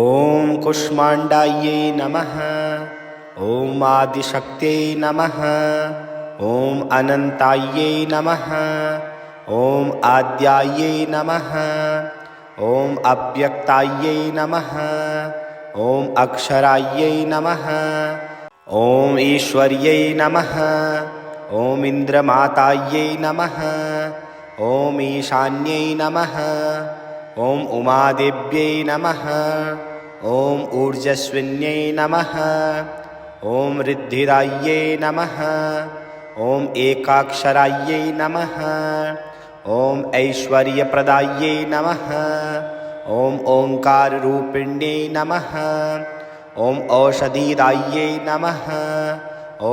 ॐ कुष्माण्डायै नमः। ॐ आदिशक्त्यै नमः। ॐ अनन्तायै नमः। ॐ आद्यायै नमः। ॐ अव्यक्तायै नमः। ॐ अक्षरायै नमः। ॐ ईश्वर्यै नमः। ॐ इन्द्रमातायै नमः। ॐ ईशान्यै नमः। ॐ उमादेव्यै नमः। ॐ ऊर्जस्विन्यै नमः। ॐ ऋद्धिदायै नमः। ॐ एकाक्षरायै नमः। ॐ ऐश्वर्यप्रदायै नमः। ॐ ओङ्काररूपिण्यै नमः। ॐ औषधिदायै नमः।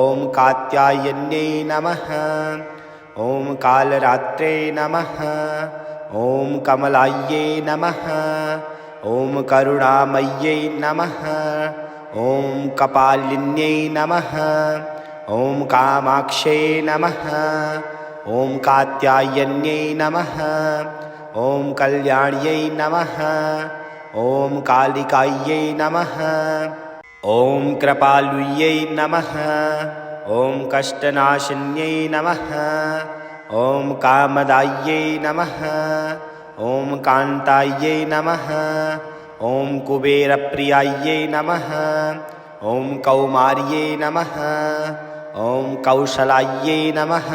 ॐ कात्यायन्यै नमः। ॐ कालरात्रे नमः। ॐ कमलायै नमः। ॐ करुणामय्यै नमः। ॐ कपालिन्यै नमः। ॐ कामाक्ष्यै नमः। ॐ कात्यायन्यै नमः। ॐ कल्याण्यै नमः। ॐ कालिकायै नमः। ॐ कृपालुयै नमः। ॐ कष्टनाशिन्यै नमः। ॐ कामदायै नमः। ॐ कान्तायै नमः। ॐ कुबेरप्रियायै नमः। ॐ कौमार्यै नमः। ॐ कौशलायै नमः।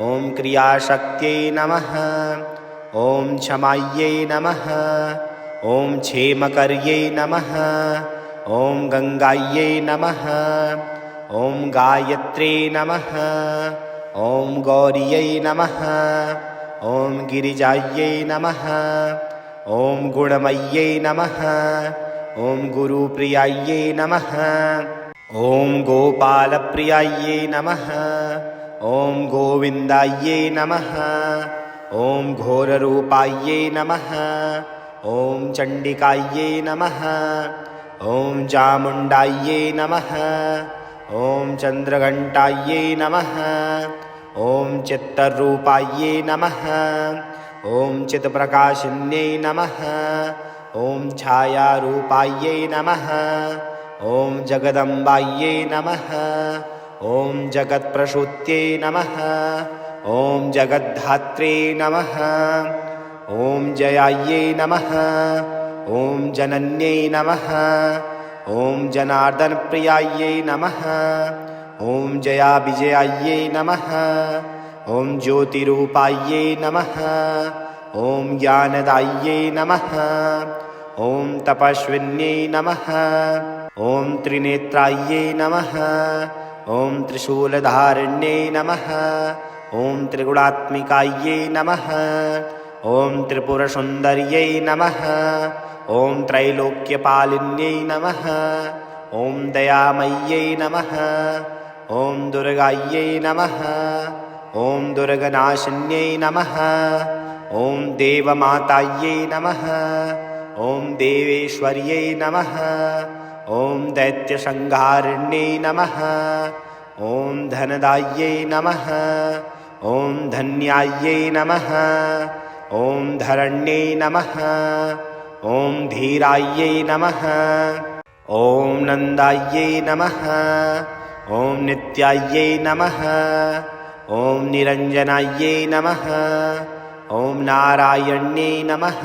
ॐ क्रियाशक्त्यै नमः। ॐ क्षमायै नमः। ॐ क्षेमकर्यै नमः। ॐ गङ्गायै नमः। ॐ गायत्र्यै नमः। ॐ गौर्यै नमः। ॐ गिरिजायै नमः। ॐ गुणमय्यै नमः। ॐ गुरुप्रियायै नमः। ॐ गोपालप्रियायै नमः। ॐ गोविन्दायै नमः। ॐ घोररूपायै नमः। ॐ चण्डिकायै नमः। ॐ चामुण्डायै नमः। ॐ चन्द्रघण्टायै नमः। ॐ चित्तरूपायै नमः। ॐ चित्प्रकाशिन्यै नमः। ॐ छायारूपायै नमः। ॐ जगदम्बायै नमः। ॐ जगत्प्रसूत्यै नमः। ॐ जगद्धात्रे नमः। ॐ जयायै नमः। ॐ जनन्यै नमः। ॐ जनार्दनप्रियायै नमः। ॐ जयाविजयायै नमः। ॐ ज्योतिरूपायै नमः। ॐ ज्ञानदायै नमः। ॐ तपस्विन्यै नमः। ॐ त्रिनेत्रायै नमः। ॐ त्रिशूलधारिण्यै नमः। ॐ त्रिगुणात्मिकायै नमः। ॐ त्रिपुरसुन्दर्यै नमः। ॐ त्रैलोक्यपालिन्यै नमः। ॐ दयामय्यै नमः। ॐ दुर्गायै नमः। ॐ दुर्गनाशिन्यै नमः। ॐ देवमातायै नमः। ॐ देवेश्वर्यै नमः। ॐ दैत्यसंहारिण्यै नमः। ॐ धनदायै नमः। ॐ धन्यायै नमः। ॐ धरण्यै नमः। ॐ धीरायै नमः। ॐ नन्दायै नमः। ॐ नित्यायै नमः। ॐ निरञ्जनायै नमः। ॐ नारायण्यै नमः।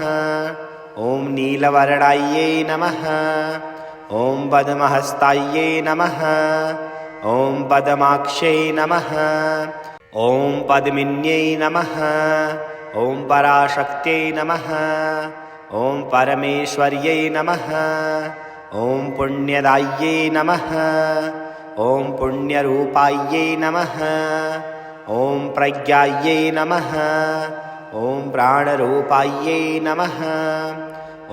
ॐ नीलवर्णायै नमः। ॐ पद्महस्तायै नमः। ॐ पद्माक्ष्यै नमः। ॐ पद्मिन्यै नमः। ॐ पराशक्त्यै नमः। ॐ परमेश्वर्यै नमः। ॐ पुण्यदायै नमः। ॐ पुण्यरूपायै नमः। ॐ प्रज्ञायै नमः। ॐ प्राणरूपायै नमः।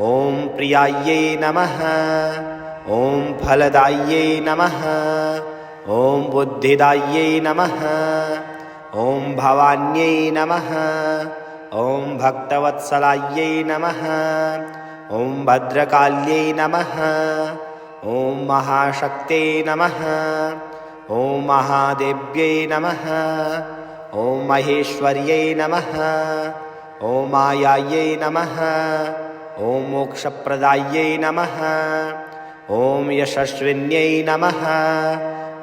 ॐ प्रियायै नमः। ॐ फलदायै नमः। ॐ बुद्धिदायै नमः। ॐ भवान्यै नमः। ॐ भक्तवत्सलायै नमः। ॐ भद्रकाल्यै नमः। ॐ महाशक्त्यै नमः। ॐ महादेव्यै नमः। ॐ महेश्वर्यै नमः। ॐ मायायै नमः। ॐ मोक्षप्रदायै नमः। ॐ यशस्विन्यै नमः।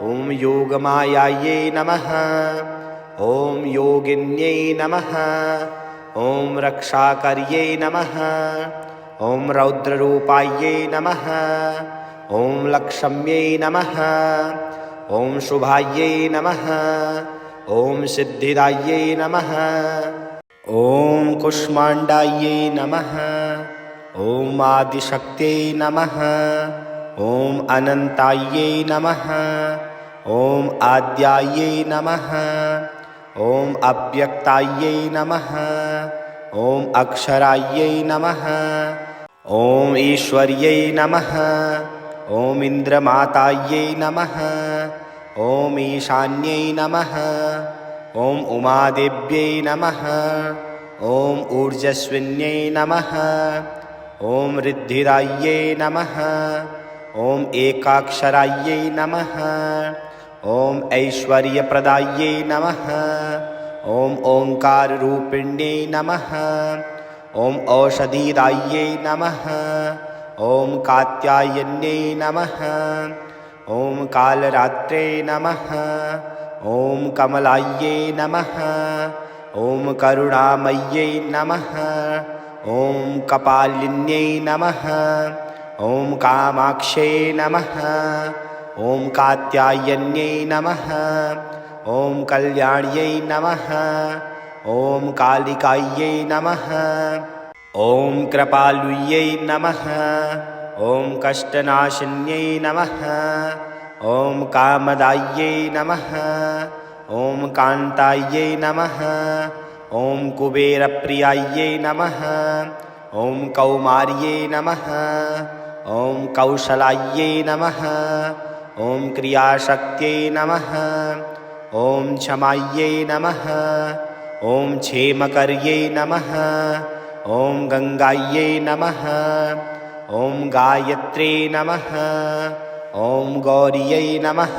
ॐ योगमायायै नमः। ॐ योगिन्यै नमः। ॐ रक्षाकर्यै नमः। ॐ रौद्ररूपायै नमः। ॐ लक्ष्म्यै नमः। ॐ शुभायै नमः। ॐ सिद्धिदायै नमः। ॐ कुष्माण्डायै नमः। ॐ आदिशक्त्यै नमः। ॐ अनन्तायै नमः। ॐ आद्यायै नमः। ॐ अव्यक्तायै नमः। ॐ अक्षरायै नमः। ॐ ईश्वर्यै नमः। ॐ इन्द्रमातायै नमः। ॐ ईशान्यै नमः। ॐ उमादेव्यै नमः। ॐ ऊर्जस्विन्यै नमः। ॐ रिद्धिदायै नमः। ॐ एकाक्षरायै नमः। ॐ ऐश्वर्यप्रदायै नमः। ॐ ओङ्काररूपिण्यै नमः। ॐ औषधिदायै नमः। ॐ कात्यायन्यै नमः। ॐ कालरात्रे नमः। ॐ कमलायै नमः। ॐ करुणामय्यै नमः। ॐ कपालिन्यै नमः। ॐ कामाक्ष्यै नमः। ॐ कात्यायन्यै नमः। ॐ कल्याण्यै नमः। ॐ कालिकायै नमः। ॐ कृपालुयै नमः। ॐ कष्टनाशिन्यै नमः। ॐ कामदायै नमः। ॐ कान्तायै नमः। ॐ कुबेरप्रियायै नमः। ॐ कौमार्यै नमः। ॐ कौशलायै नमः। ॐ क्रियाशक्त्यै नमः। ॐ क्षमायै नमः। ॐ क्षेमकर्यै नमः। ॐ गङ्गायै नमः। ॐ गायत्र्यै नमः। ॐ गौर्यै नमः।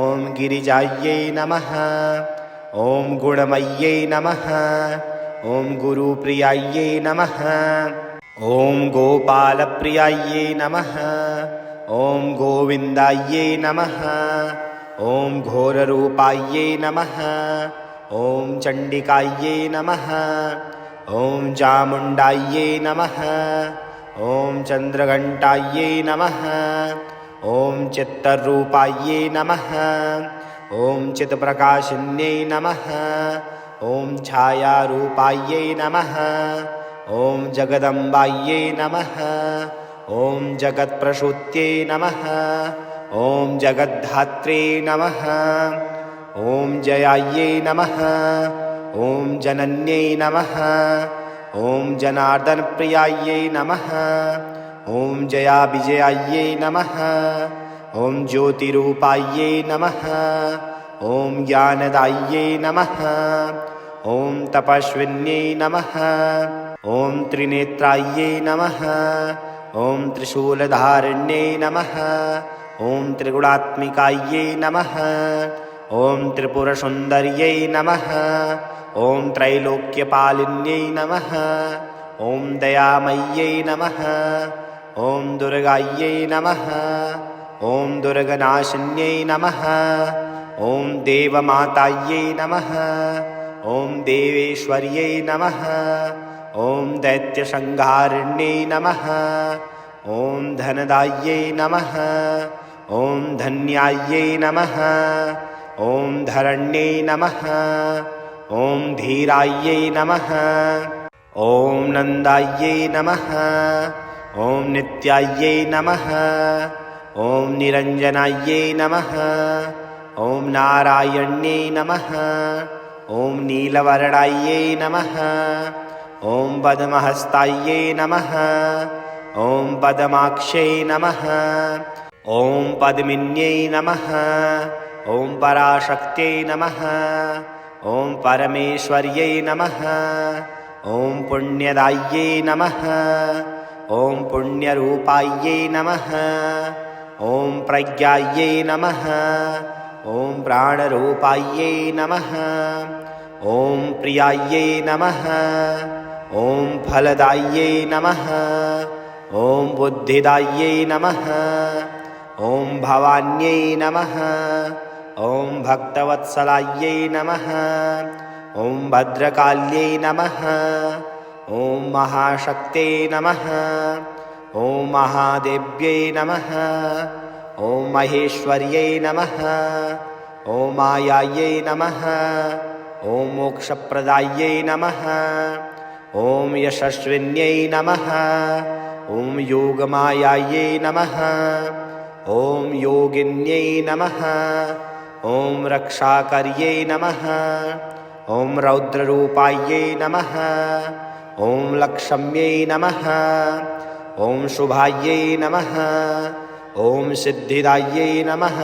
ॐ गिरिजायै नमः। ॐ गुणमय्यै नमः। ॐ गुरुप्रियायै नमः। ॐ गोपालप्रियायै नमः। ॐ गोविन्दायै नमः। ॐ घोररूपायै नमः। ॐ चण्डिकायै नमः। ॐ चामुण्डायै नमः। ॐ चन्द्रघण्टायै नमः। ॐ चित्तरूपायै नमः। ॐ चित्प्रकाशिन्यै नमः। ॐ छायारूपायै नमः। ॐ जगदम्बायै नमः। ॐ जगत्प्रसूत्यै नमः। ॐ जगद्धात्रे नमः। ॐ जयायै नमः। ॐ जनन्यै नमः। ॐ जनार्दनप्रियायै नमः। ॐ जयाविजयायै नमः। ॐ ज्योतिरूपायै नमः। ॐ ज्ञानदायै नमः। ॐ तपस्विन्यै नमः। ॐ त्रिनेत्रायै नमः। ॐ त्रिशूलधारिण्यै नमः। ॐ त्रिगुणात्मिकायै नमः। ॐ त्रिपुरसुन्दर्यै नमः। ॐ त्रैलोक्यपालिन्यै नमः। ॐ दयामय्यै नमः। ॐ दुर्गायै नमः। ॐ दुर्गनाशिन्यै नमः। ॐ देवमातायै नमः। ॐ देवेश्वर्यै नमः। ॐ दैत्यसंहारिण्यै नमः। ॐ धनदायै नमः। ॐ धन्यायै नमः। ॐ धरण्यै नमः। ॐ धीरायै नमः। ॐ नन्दायै नमः। ॐ नित्यायै नमः। ॐ निरञ्जनायै नमः। ॐ नारायण्यै नमः। ॐ नीलवर्णायै नमः। ॐ पद्महस्तायै नमः। ॐ पद्माक्ष्यै नमः। ॐ पद्मिन्यै नमः। ॐ पराशक्त्यै नमः। ॐ परमेश्वर्यै नमः। ॐ पुण्यदायै नमः। ॐ पुण्यरूपायै नमः। ॐ प्रज्ञायै नमः। ॐ प्राणरूपायै नमः। ॐ प्रियायै नमः। ॐ फलदायै नमः। ॐ बुद्धिदायै नमः। ॐ भवान्यै नमः। ॐ भक्तवत्सलायै नमः। ॐ भद्रकाल्यै नमः। ॐ महाशक्त्यै नमः। ॐ महादेव्यै नमः। ॐ महेश्वर्यै नमः। ॐ मायायै नमः। ॐ मोक्षप्रदायै नमः। ॐ यशस्विन्यै नमः। ॐ योगमायायै नमः। ॐ योगिन्यै नमः। ॐ रक्षाकर्यै नमः। ॐ रौद्ररूपायै नमः। ॐ लक्ष्म्यै नमः। ॐ शुभायै नमः। ॐ सिद्धिदायै नमः।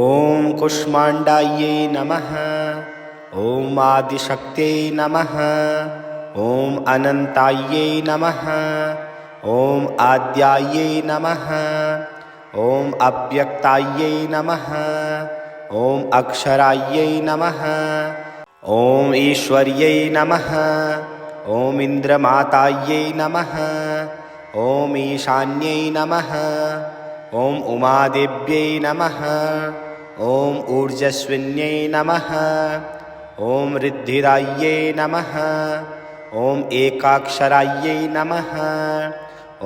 ॐ कुष्माण्डायै नमः। ॐ आदिशक्त्यै नमः। ॐ अनन्तायै नमः। ॐ आद्यायै नमः। ॐ अव्यक्तायै नमः। ॐ अक्षरायै नमः। ॐ ईश्वर्यै नमः। ॐ इन्द्रमातायै नमः। ॐ ईशान्यै नमः। ॐ उमादेव्यै नमः। ॐ ऊर्जस्विन्यै नमः। ॐ ऋद्धिदायै नमः। ॐ एकाक्षरायै नमः।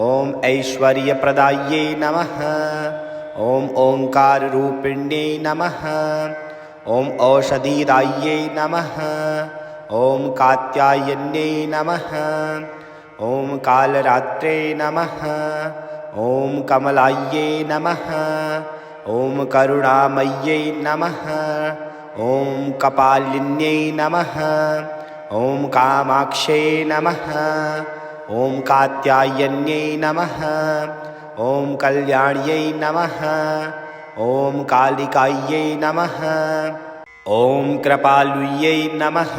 ॐ ऐश्वर्यप्रदायै नमः। ॐ ओङ्काररूपिण्यै नमः। ॐ औषधिदायै नमः। ॐ कात्यायन्यै नमः। ॐ कालरात्रे नमः। ॐ कमलायै नमः। ॐ करुणामय्यै नमः। ॐ कपालिन्यै नमः। ॐ कामाक्ष्यै नमः। ॐ कात्यायन्यै नमः। ॐ कल्याण्यै नमः। ॐ कालिकायै नमः। ॐ कृपालुयै नमः।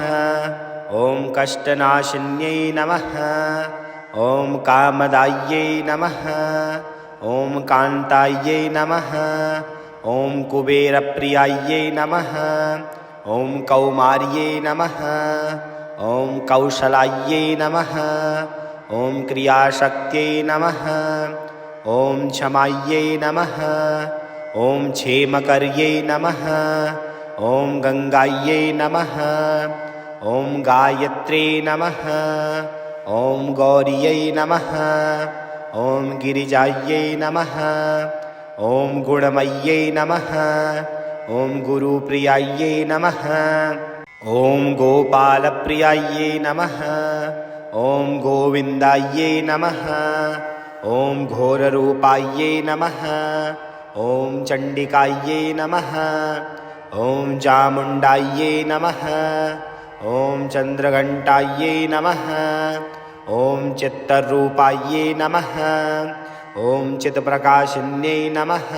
ॐ कष्टनाशिन्यै नमः। ॐ कामदायै नमः। ॐ कान्तायै नमः। ॐ कुबेरप्रियायै नमः। ॐ कौमार्यै नमः। ॐ कौशलायै नमः। ॐ क्रियाशक्त्यै नमः। ॐ क्षमायै नमः। ॐ क्षेमकर्यै नमः। ॐ गङ्गायै नमः। ॐ गायत्र्यै नमः। ॐ गौर्यै नमः। ॐ गिरिजायै नमः। ॐ गुणमय्यै नमः। ॐ गुरुप्रियायै नमः। ॐ गोपालप्रियायै नमः। ॐ गोविन्दायै नमः। ॐ घोररूपायै नमः। ॐ चण्डिकायै नमः। ॐ चामुण्डायै नमः। ॐ चन्द्रघण्टायै नमः। ॐ चित्तरूपायै नमः। ॐ चित्प्रकाशिन्यै नमः।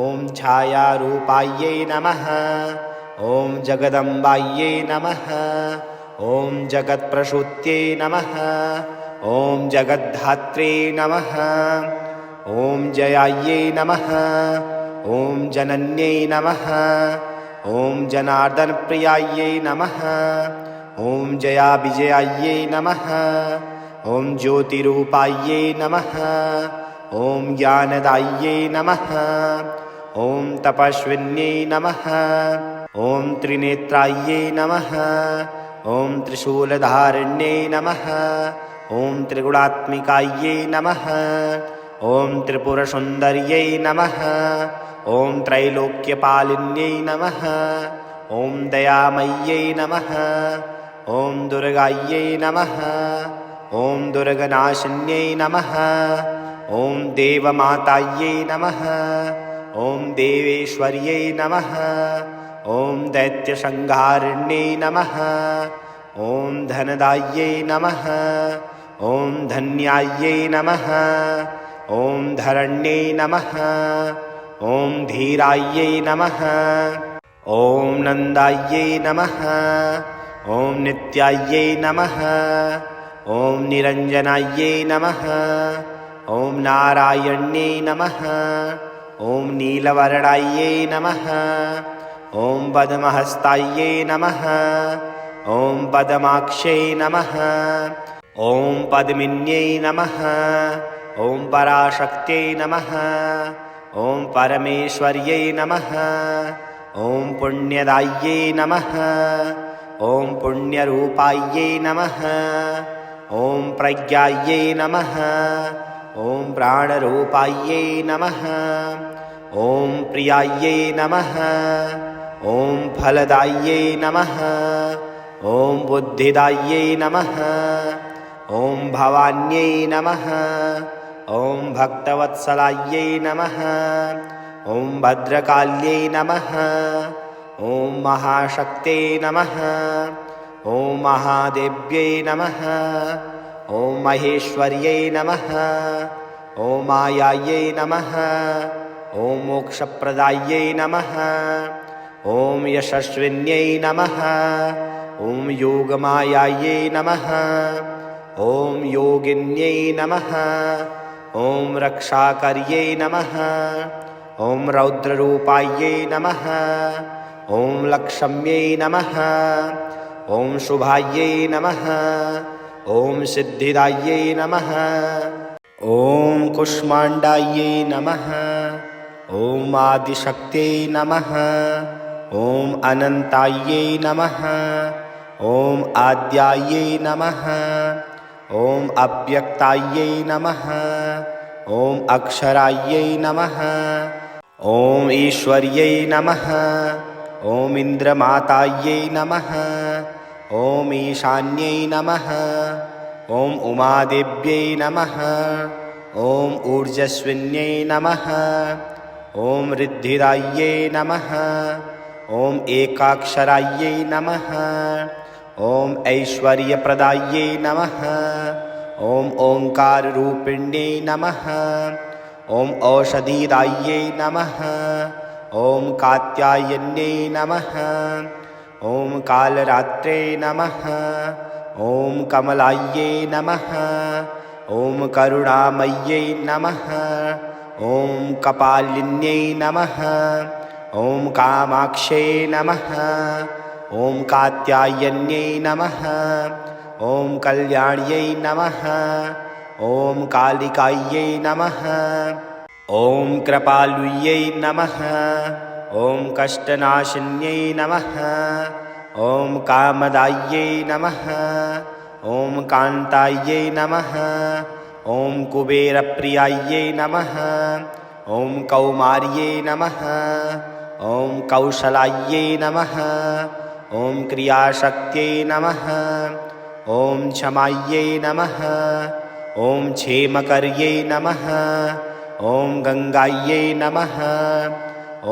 ॐ छायारूपायै नमः। ॐ जगदम्बायै नमः। ॐ जगत्प्रसूत्यै नमः। ॐ जगद्धात्रे नमः। ॐ जयायै नमः। ॐ जनन्यै नमः। ॐ जनार्दनप्रियायै नमः। ॐ जयाविजयायै नमः। ॐ ज्योतिरूपायै नमः। ॐ ज्ञानदायै नमः। ॐ तपस्विन्यै नमः। ॐ त्रिनेत्रायै नमः। ॐ त्रिशूलधारिण्यै नमः। ॐ त्रिगुणात्मिकायै नमः। ॐ त्रिपुरसुन्दर्यै नमः। ॐ त्रैलोक्यपालिन्यै नमः। ॐ दयामय्यै नमः। ॐ दुर्गायै नमः। ॐ दुर्गनाशिन्यै नमः। ॐ देवमातायै नमः। ॐ देवेश्वर्यै नमः। ॐ दैत्यसंहारिण्यै नमः। ॐ धनदायै नमः। ॐ धन्यायै नमः। ॐ धरण्यै नमः। ॐ धीरायै नमः। ॐ नन्दायै नमः। ॐ नित्यायै नमः। ॐ निरञ्जनायै नमः। ॐ नारायण्यै नमः। ॐ नीलवर्णायै नमः। ॐ पद्महस्तायै नमः। ॐ पद्माक्ष्यै नमः ॐ पद्मिन्यै नमः ॐ पराशक्त्यै नमः ॐ परमेश्वर्यै नमः ॐ पुण्यदायै नमः ॐ पुण्यरूपायै नमः ॐ प्रज्ञायै नमः ॐ प्राणरूपायै नमः ॐ प्रियायै नमः ॐ फलदायै नमः ॐ बुद्धिदायै नमः ॐ भवान्यै नमः ॐ भक्तवत्सलायै नमः ॐ भद्रकाल्यै नमः ॐ महाशक्त्यै नमः ॐ महादेव्यै नमः ॐ महेश्वर्यै नमः ॐ मायायै नमः ॐ मोक्षप्रदायै नमः ॐ यशस्विन्यै नमः ॐ योगमायायै नमः ॐ योगिन्यै नमः ॐ रक्षाकर्यै नमः ॐ रौद्ररूपायै नमः ॐ लक्ष्म्यै नमः ॐ शुभायै नमः ॐ सिद्धिदायै नमः ॐ कुष्माण्डायै नमः ॐ आदिशक्त्यै नमः ॐ अनन्तायै नमः ॐ आद्यायै नमः ॐ अव्यक्तायै नमः ॐ अक्षरायै नमः ॐ ईश्वर्यै नमः ॐ इन्द्रमातायै नमः ॐ ईशान्यै नमः ॐ उमादेव्यै नमः ॐ ऊर्जस्विन्यै नमः ॐ रिद्धिदायै नमः ॐ एकाक्षरायै नमः ॐ ऐश्वर्यप्रदायै नमः ॐ ओङ्काररूपिण्यै नमः ॐ औषधिदायै नमः ॐ कात्यायन्यै नमः ॐ कालरात्रे नमः ॐ कमलायै नमः ॐ करुणामय्यै नमः ॐ कपालिन्यै नमः ॐ कामाक्ष्यै नमः ॐ कात्यायन्यै नमः ॐ कल्याण्यै नमः ॐ कालिकायै नमः ॐ कृपालुयै नमः ॐ कष्टनाशिन्यै नमः ॐ कामदायै नमः ॐ कान्तायै नमः ॐ कुबेरप्रियायै नमः ॐ कौमार्यै नमः ॐ कौशलायै नमः ॐ क्रियाशक्त्यै नमः ॐ क्षमायै नमः ॐ क्षेमकर्यै नमः ॐ गङ्गायै नमः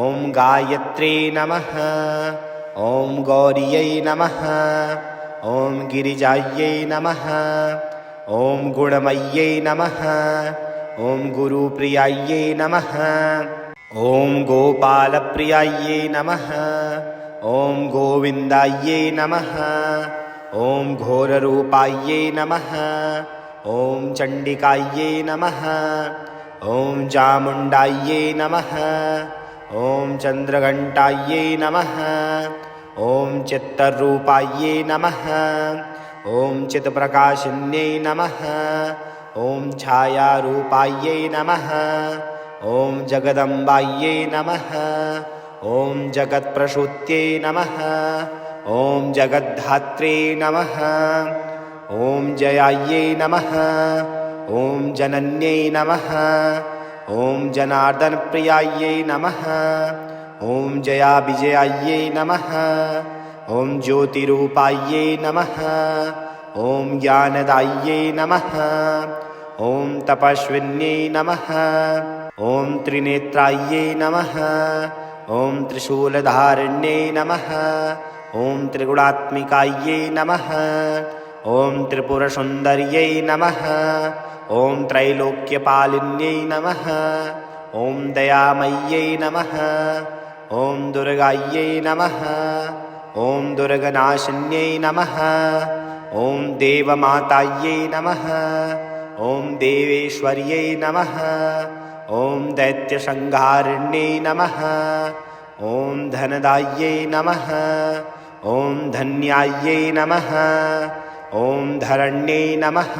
ॐ गायत्र्यै नमः ॐ गौर्यै नमः ॐ गिरिजायै नमः ॐ गुणमय्यै नमः ॐ गुरुप्रियायै नमः ॐ गोपालप्रियायै नमः ॐ गोविन्दायै नमः ॐ घोररूपायै नमः ॐ चण्डिकायै नमः ॐ चामुण्डायै नमः ॐ चन्द्रघण्टायै नमः ॐ चित्तरूपायै नमः ॐ चित्प्रकाशिन्यै नमः ॐ छायारूपायै नमः ॐ जगदम्बायै नमः ॐ जगत्प्रसूत्यै नमः ॐ जगद्धात्रे नमः ॐ जयायै नमः ॐ जनन्यै नमः ॐ जनार्दनप्रियायै नमः ॐ जयाविजयायै नमः ॐ ज्योतिरूपायै नमः ॐ ज्ञानदायै नमः ॐ तपस्विन्यै नमः ॐ त्रिनेत्रायै नमः ॐ त्रिशूलधारिण्यै नमः ॐ त्रिगुणात्मिकायै नमः ॐ त्रिपुरसुन्दर्यै नमः ॐ त्रैलोक्यपालिन्यै नमः ॐ दयामय्यै नमः ॐ दुर्गायै नमः ॐ दुर्गनाशिन्यै नमः ॐ देवमातायै नमः ॐ देवेश्वर्यै नमः ॐ दैत्यसंहारिण्यै नमः ॐ धनदायै नमः ॐ धन्यायै नमः। ॐ धरण्यै नमः।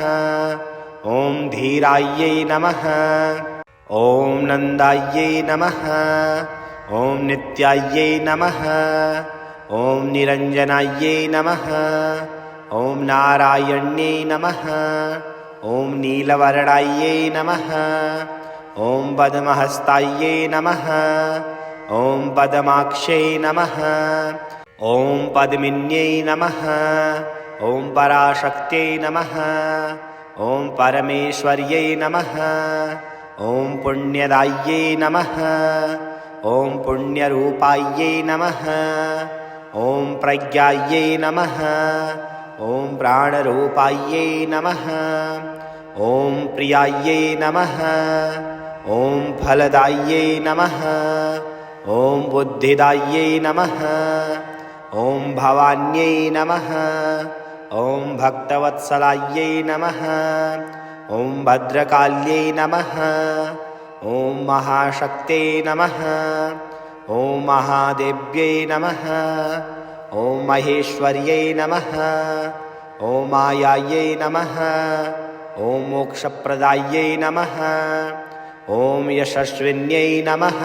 ॐ धीरायै नमः। ॐ नन्दायै नमः। ॐ नित्यायै नमः। ॐ निरञ्जनायै नमः। ॐ नारायण्यै नमः। ॐ नीलवर्णायै नमः। ॐ पद्महस्तायै नमः। ॐ पद्माक्ष्यै नमः। ॐ पद्मिन्यै नमः। ॐ पराशक्त्यै नमः। ॐ परमेश्वर्यै नमः। ॐ पुण्यदायै नमः। ॐ पुण्यरूपायै नमः। ॐ प्रज्ञायै नमः। ॐ प्राणरूपायै नमः। ॐ प्रियायै नमः। ॐ फलदायै नमः। ॐ बुद्धिदायै नमः। ॐ भवान्यै नमः। ॐ भक्तवत्सलायै नमः। ॐ भद्रकाल्यै नमः। ॐ महाशक्त्यै नमः। ॐ महादेव्यै नमः। ॐ महेश्वर्यै नमः। ॐ मायायै नमः। ॐ मोक्षप्रदायै नमः। ॐ यशस्विन्यै नमः।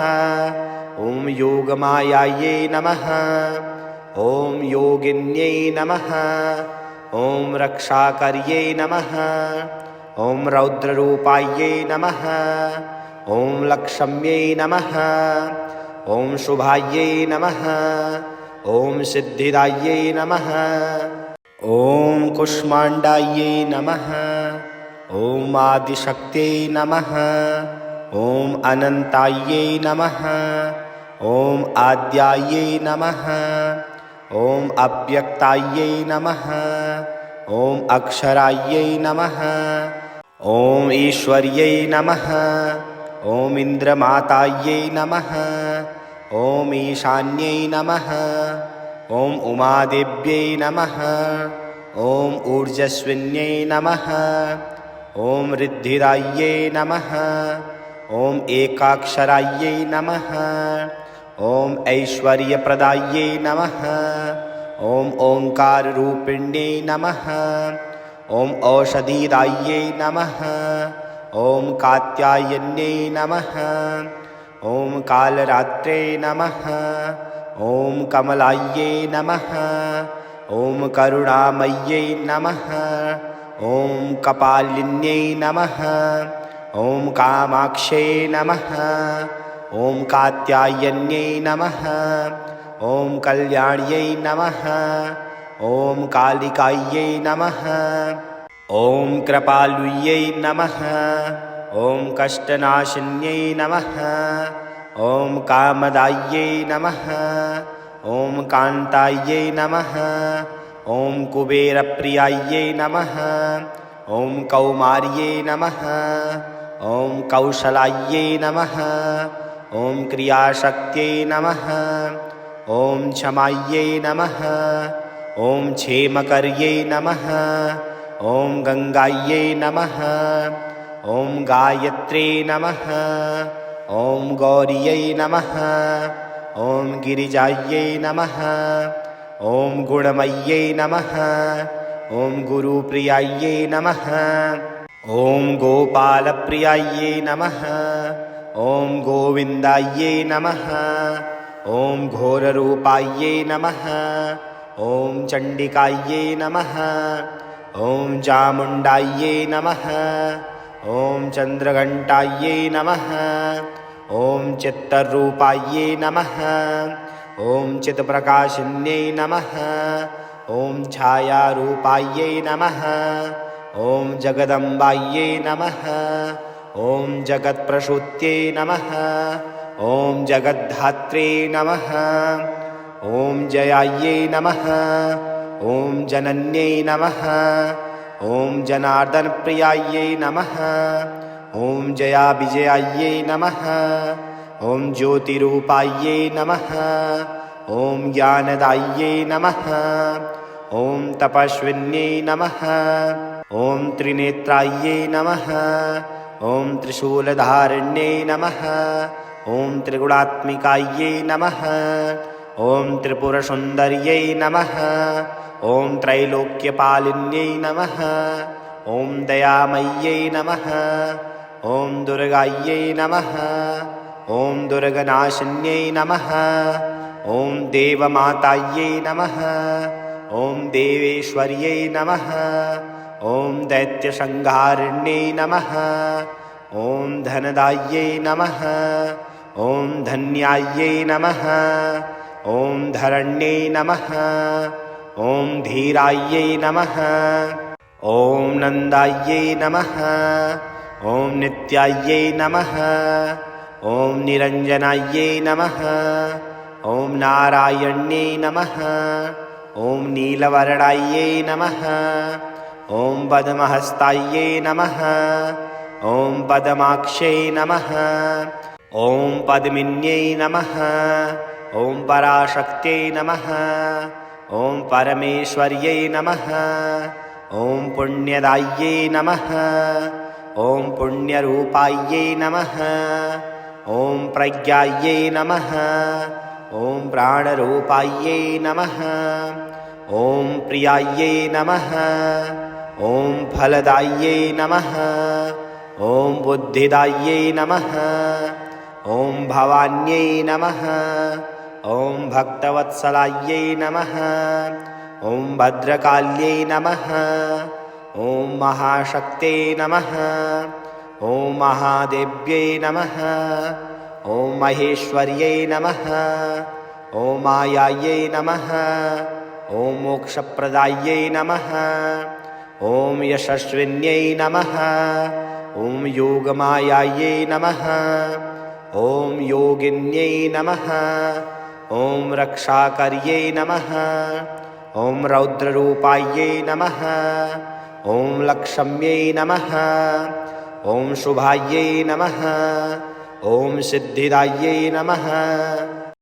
ॐ योगमायायै नमः। ॐ योगिन्यै नमः। ॐ रक्षाकर्यै नमः। ॐ रौद्ररूपायै नमः। ॐ लक्ष्म्यै नमः। ॐ शुभायै नमः। ॐ सिद्धिदायै नमः। ॐ कुष्माण्डायै नमः। ॐ आदिशक्त्यै नमः। ॐ अनन्तायै नमः। ॐ आद्यायै नमः। ॐ अव्यक्तायै नमः। ॐ अक्षरायै नमः। ॐ ईश्वर्यै नमः। ॐ इन्द्रमातायै नमः। ॐ ईशान्यै नमः। ॐ उमादेव्यै नमः। ॐ ऊर्जस्विन्यै नमः। ॐ रिद्धिदायै नमः। ॐ एकाक्षरायै नमः। ॐ ऐश्वर्यप्रदायै नमः। ॐ ओङ्काररूपिण्यै नमः। ॐ औषधिदायै नमः। ॐ कात्यायन्यै नमः। ॐ कालरात्रे नमः। ॐ कमलायै नमः। ॐ करुणामय्यै नमः। ॐ कपालिन्यै नमः। ॐ कामाक्ष्यै नमः। ॐ कात्यायन्यै नमः। ॐ कल्याण्यै नमः। ॐ कालिकायै नमः। ॐ कृपालुयै नमः। ॐ कष्टनाशिन्यै नमः। ॐ कामदायै नमः। ॐ कान्तायै नमः। ॐ कुबेरप्रियायै नमः। ॐ कौमार्यै नमः। ॐ कौशलायै नमः। ॐ क्रियाशक्त्यै नमः। ॐ क्षमायै नमः। ॐ क्षेमकर्यै नमः। ॐ गङ्गायै नमः। ॐ गायत्र्यै नमः। ॐ गौर्यै नमः। ॐ गिरिजायै नमः। ॐ गुणमय्यै नमः। ॐ गुरुप्रियायै नमः। ॐ गोपालप्रियायै नमः। ॐ गोविन्दायै नमः। ॐ घोररूपायै नमः। ॐ चण्डिकायै नमः। ॐ चामुण्डायै नमः। ॐ चन्द्रघण्टायै नमः। ॐ चित्तरूपायै नमः। ॐ चित्प्रकाशिन्यै नमः। ॐ छायारूपायै नमः। ॐ जगदम्बायै नमः। ॐ जगत्प्रसूत्यै नमः। ॐ जगद्धात्रे नमः। ॐ जयायै नमः। ॐ जनन्यै नमः। ॐ जनार्दनप्रियायै नमः। ॐ जयाविजयायै नमः। ॐ ज्योतिरूपायै नमः। ॐ ज्ञानदायै नमः। ॐ तपस्विन्यै नमः। ॐ त्रिनेत्रायै नमः। ॐ त्रिशूलधारिण्यै नमः। ॐ त्रिगुणात्मिकायै नमः। ॐ त्रिपुरसुन्दर्यै नमः। ॐ त्रैलोक्यपालिन्यै नमः। ॐ दयामय्यै नमः। ॐ दुर्गायै नमः। ॐ दुर्गनाशिन्यै नमः। ॐ देवमातायै नमः। ॐ देवेश्वर्यै नमः। ॐ दैत्यसंहारिण्यै नमः। ॐ धनदायै नमः। ॐ धन्यायै नमः। ॐ धरण्यै नमः। ॐ धीरायै नमः। ॐ नन्दायै नमः। ॐ नित्यायै नमः। ॐ निरञ्जनायै नमः। ॐ नारायण्यै नमः। ॐ नीलवर्णायै नमः। ॐ पद्महस्तायै नमः। ॐ पद्माक्ष्यै नमः। ॐ पद्मिन्यै नमः। ॐ पराशक्त्यै नमः। ॐ परमेश्वर्यै नमः। ॐ पुण्यदायै नमः। ॐ पुण्यरूपायै नमः। ॐ प्रज्ञायै नमः। ॐ प्राणरूपायै नमः। ॐ प्रियायै नमः। ॐ फलदायै नमः। ॐ बुद्धिदायै नमः। ॐ भवान्यै नमः। ॐ भक्तवत्सलायै नमः। ॐ भद्रकाल्यै नमः। ॐ महाशक्त्यै नमः। ॐ महादेव्यै नमः। ॐ महेश्वर्यै नमः। ॐ मायायै नमः। ॐ मोक्षप्रदायै नमः। ॐ यशस्विन्यै नमः। ॐ योगमायायै नमः। ॐ योगिन्यै नमः। ॐ रक्षाकर्यै नमः। ॐ रौद्ररूपायै नमः। ॐ लक्ष्म्यै नमः। ॐ शुभायै नमः। ॐ सिद्धिदायै नमः।